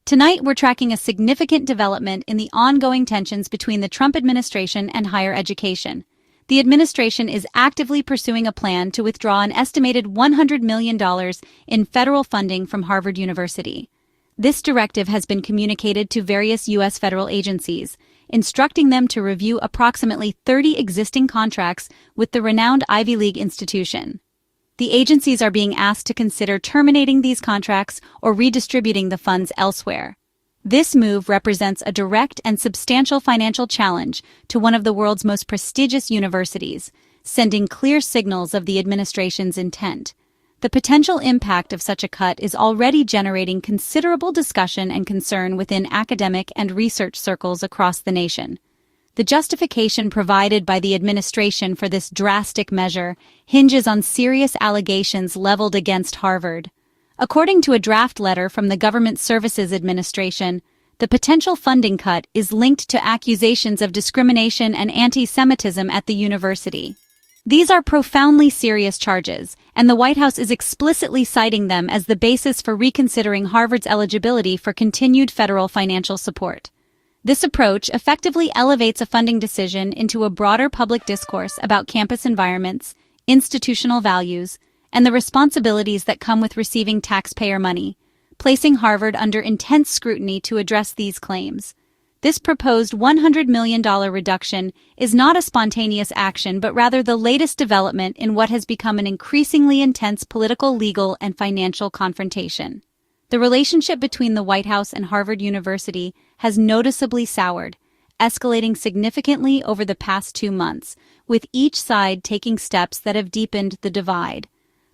Tonight, we're tracking a significant development in the ongoing tensions between the Trump administration and higher education. The administration is actively pursuing a plan to withdraw an estimated $100 million in federal funding from Harvard University. This directive has been communicated to various U.S. federal agencies, instructing them to review approximately 30 existing contracts with the renowned Ivy League institution. The agencies are being asked to consider terminating these contracts or redistributing the funds elsewhere. This move represents a direct and substantial financial challenge to one of the world's most prestigious universities, sending clear signals of the administration's intent. The potential impact of such a cut is already generating considerable discussion and concern within academic and research circles across the nation. The justification provided by the administration for this drastic measure hinges on serious allegations leveled against Harvard. According to a draft letter from the Government Services Administration, the potential funding cut is linked to accusations of discrimination and anti-Semitism at the university. These are profoundly serious charges, and the White House is explicitly citing them as the basis for reconsidering Harvard's eligibility for continued federal financial support. This approach effectively elevates a funding decision into a broader public discourse about campus environments, institutional values, and the responsibilities that come with receiving taxpayer money, placing Harvard under intense scrutiny to address these claims. This proposed $100 million reduction is not a spontaneous action but rather the latest development in what has become an increasingly intense political, legal, and financial confrontation. The relationship between the White House and Harvard University has noticeably soured, escalating significantly over the past 2 months, with each side taking steps that have deepened the divide.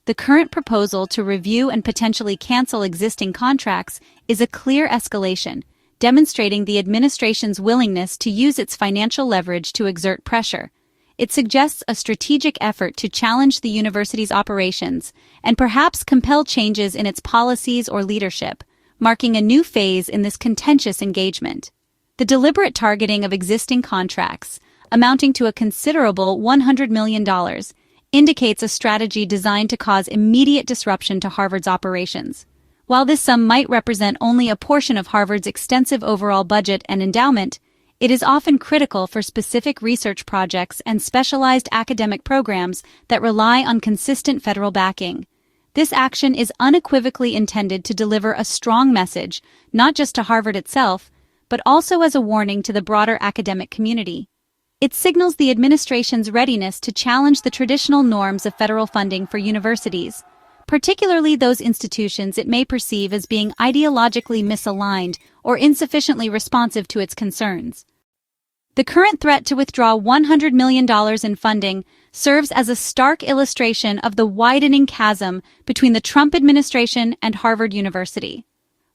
The current proposal to review and potentially cancel existing contracts is a clear escalation, demonstrating the administration's willingness to use its financial leverage to exert pressure. It suggests a strategic effort to challenge the university's operations and perhaps compel changes in its policies or leadership, marking a new phase in this contentious engagement. The deliberate targeting of existing contracts, amounting to a considerable $100 million, indicates a strategy designed to cause immediate disruption to Harvard's operations. While this sum might represent only a portion of Harvard's extensive overall budget and endowment, it is often critical for specific research projects and specialized academic programs that rely on consistent federal backing. This action is unequivocally intended to deliver a strong message, not just to Harvard itself, but also as a warning to the broader academic community. It signals the administration's readiness to challenge the traditional norms of federal funding for universities, particularly those institutions it may perceive as being ideologically misaligned or insufficiently responsive to its concerns. The current threat to withdraw $100 million in funding serves as a stark illustration of the widening chasm between the Trump administration and Harvard University.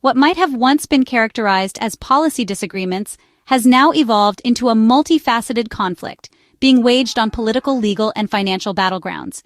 What might have once been characterized as policy disagreements has now evolved into a multifaceted conflict, being waged on political, legal, and financial battlegrounds.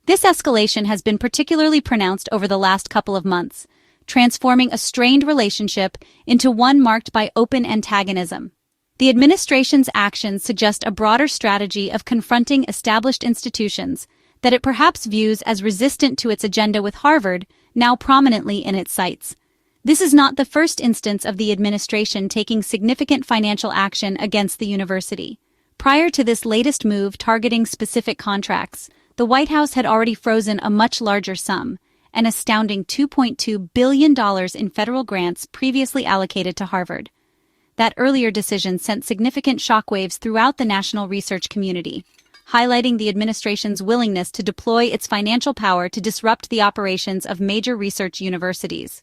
This escalation has been particularly pronounced over the last couple of months, transforming a strained relationship into one marked by open antagonism. The administration's actions suggest a broader strategy of confronting established institutions that it perhaps views as resistant to its agenda, with Harvard now prominently in its sights. This is not the first instance of the administration taking significant financial action against the university. Prior to this latest move targeting specific contracts, the White House had already frozen a much larger sum, an astounding $2.2 billion in federal grants previously allocated to Harvard. That earlier decision sent significant shockwaves throughout the national research community, highlighting the administration's willingness to deploy its financial power to disrupt the operations of major research universities.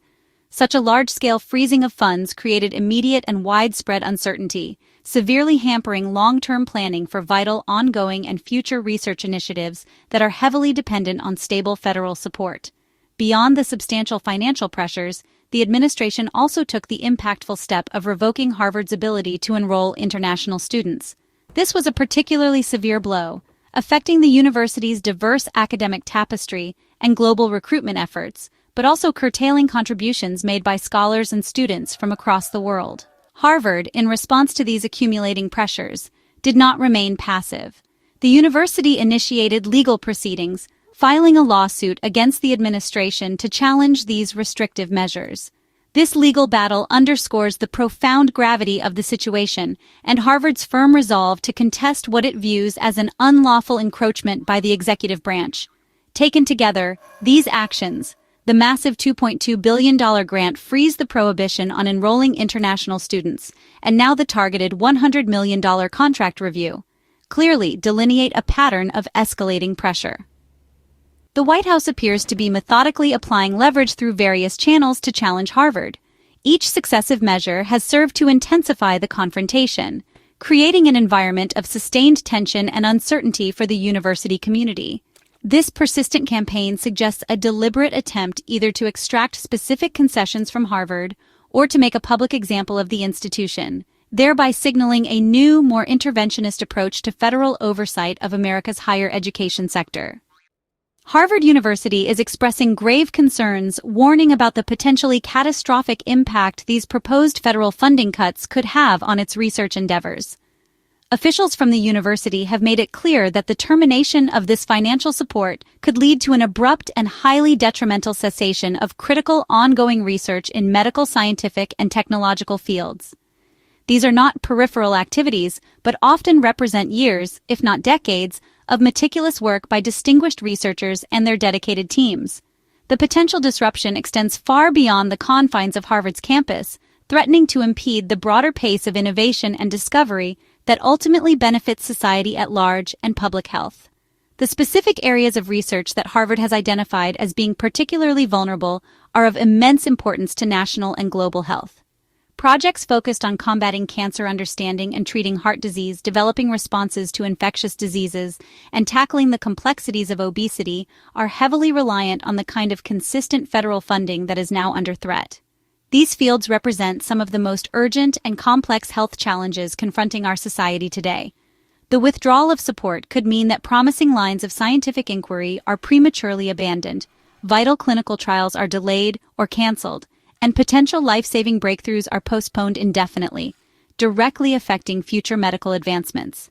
Such a large-scale freezing of funds created immediate and widespread uncertainty, severely hampering long-term planning for vital, ongoing, and future research initiatives that are heavily dependent on stable federal support. Beyond the substantial financial pressures, the administration also took the impactful step of revoking Harvard's ability to enroll international students. This was a particularly severe blow, affecting the university's diverse academic tapestry and global recruitment efforts, but also curtailing contributions made by scholars and students from across the world. Harvard, in response to these accumulating pressures, did not remain passive. The university initiated legal proceedings, filing a lawsuit against the administration to challenge these restrictive measures. This legal battle underscores the profound gravity of the situation and Harvard's firm resolve to contest what it views as an unlawful encroachment by the executive branch. Taken together, these actions, the massive $2.2 billion grant frees the prohibition on enrolling international students, and now the targeted $100 million contract review, clearly delineate a pattern of escalating pressure. The White House appears to be methodically applying leverage through various channels to challenge Harvard. Each successive measure has served to intensify the confrontation, creating an environment of sustained tension and uncertainty for the university community. This persistent campaign suggests a deliberate attempt either to extract specific concessions from Harvard or to make a public example of the institution, thereby signaling a new, more interventionist approach to federal oversight of America's higher education sector. Harvard University is expressing grave concerns, warning about the potentially catastrophic impact these proposed federal funding cuts could have on its research endeavors. Officials from the university have made it clear that the termination of this financial support could lead to an abrupt and highly detrimental cessation of critical ongoing research in medical, scientific, and technological fields. These are not peripheral activities, but often represent years, if not decades, of meticulous work by distinguished researchers and their dedicated teams. The potential disruption extends far beyond the confines of Harvard's campus, threatening to impede the broader pace of innovation and discovery that ultimately benefits society at large and public health. The specific areas of research that Harvard has identified as being particularly vulnerable are of immense importance to national and global health. Projects focused on combating cancer understanding and treating heart disease, developing responses to infectious diseases, and tackling the complexities of obesity are heavily reliant on the kind of consistent federal funding that is now under threat. These fields represent some of the most urgent and complex health challenges confronting our society today. The withdrawal of support could mean that promising lines of scientific inquiry are prematurely abandoned, vital clinical trials are delayed or canceled, and potential life-saving breakthroughs are postponed indefinitely, directly affecting future medical advancements.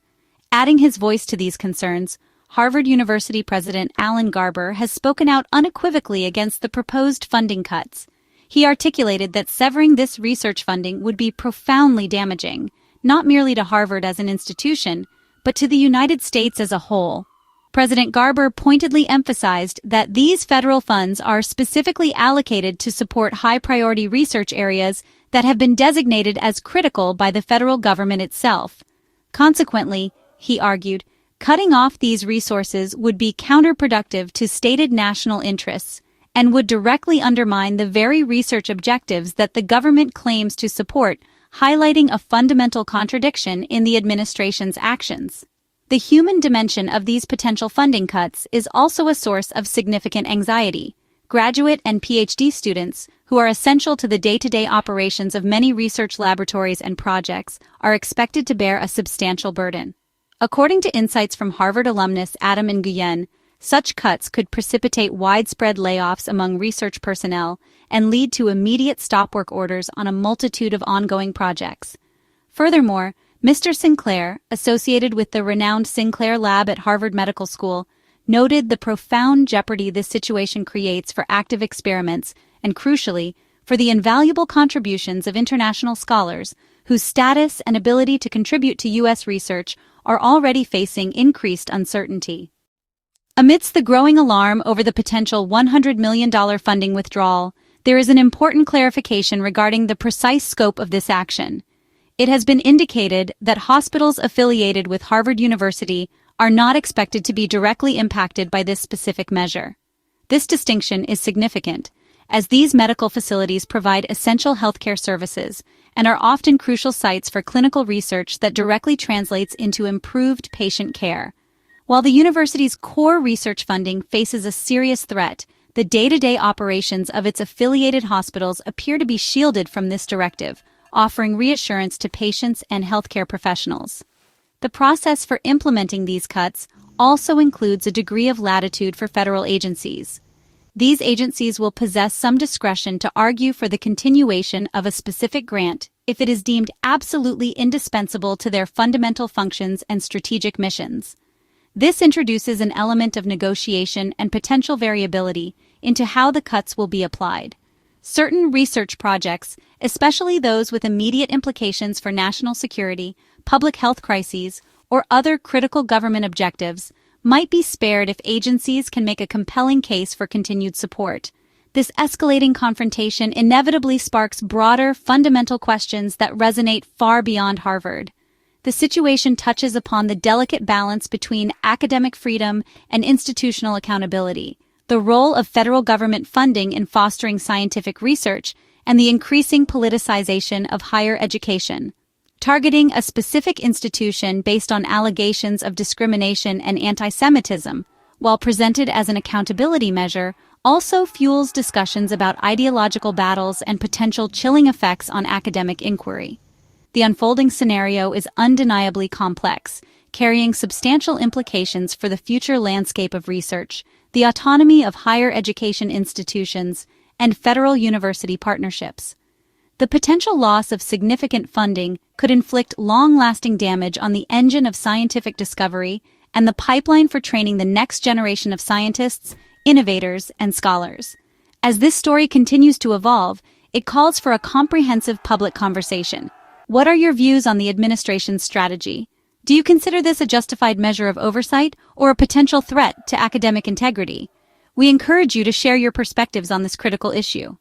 Adding his voice to these concerns, Harvard University President Alan Garber has spoken out unequivocally against the proposed funding cuts. He articulated that severing this research funding would be profoundly damaging, not merely to Harvard as an institution, but to the United States as a whole. President Garber pointedly emphasized that these federal funds are specifically allocated to support high-priority research areas that have been designated as critical by the federal government itself. Consequently, he argued, cutting off these resources would be counterproductive to stated national interests and would directly undermine the very research objectives that the government claims to support, highlighting a fundamental contradiction in the administration's actions. The human dimension of these potential funding cuts is also a source of significant anxiety. Graduate and PhD students, who are essential to the day-to-day operations of many research laboratories and projects, are expected to bear a substantial burden. According to insights from Harvard alumnus Adam Nguyen, such cuts could precipitate widespread layoffs among research personnel and lead to immediate stop work orders on a multitude of ongoing projects. Furthermore, Mr. Sinclair, associated with the renowned Sinclair Lab at Harvard Medical School, noted the profound jeopardy this situation creates for active experiments and, crucially, for the invaluable contributions of international scholars whose status and ability to contribute to U.S. research are already facing increased uncertainty. Amidst the growing alarm over the potential $100 million funding withdrawal, there is an important clarification regarding the precise scope of this action. It has been indicated that hospitals affiliated with Harvard University are not expected to be directly impacted by this specific measure. This distinction is significant, as these medical facilities provide essential healthcare services and are often crucial sites for clinical research that directly translates into improved patient care. While the university's core research funding faces a serious threat, the day-to-day operations of its affiliated hospitals appear to be shielded from this directive, offering reassurance to patients and healthcare professionals. The process for implementing these cuts also includes a degree of latitude for federal agencies. These agencies will possess some discretion to argue for the continuation of a specific grant if it is deemed absolutely indispensable to their fundamental functions and strategic missions. This introduces an element of negotiation and potential variability into how the cuts will be applied. Certain research projects, especially those with immediate implications for national security, public health crises, or other critical government objectives, might be spared if agencies can make a compelling case for continued support. This escalating confrontation inevitably sparks broader, fundamental questions that resonate far beyond Harvard. The situation touches upon the delicate balance between academic freedom and institutional accountability, the role of federal government funding in fostering scientific research, and the increasing politicization of higher education. Targeting a specific institution based on allegations of discrimination and anti-Semitism, while presented as an accountability measure, also fuels discussions about ideological battles and potential chilling effects on academic inquiry. The unfolding scenario is undeniably complex, carrying substantial implications for the future landscape of research, the autonomy of higher education institutions, and federal university partnerships. The potential loss of significant funding could inflict long-lasting damage on the engine of scientific discovery and the pipeline for training the next generation of scientists, innovators, and scholars. As this story continues to evolve, it calls for a comprehensive public conversation. What are your views on the administration's strategy? Do you consider this a justified measure of oversight or a potential threat to academic integrity? We encourage you to share your perspectives on this critical issue.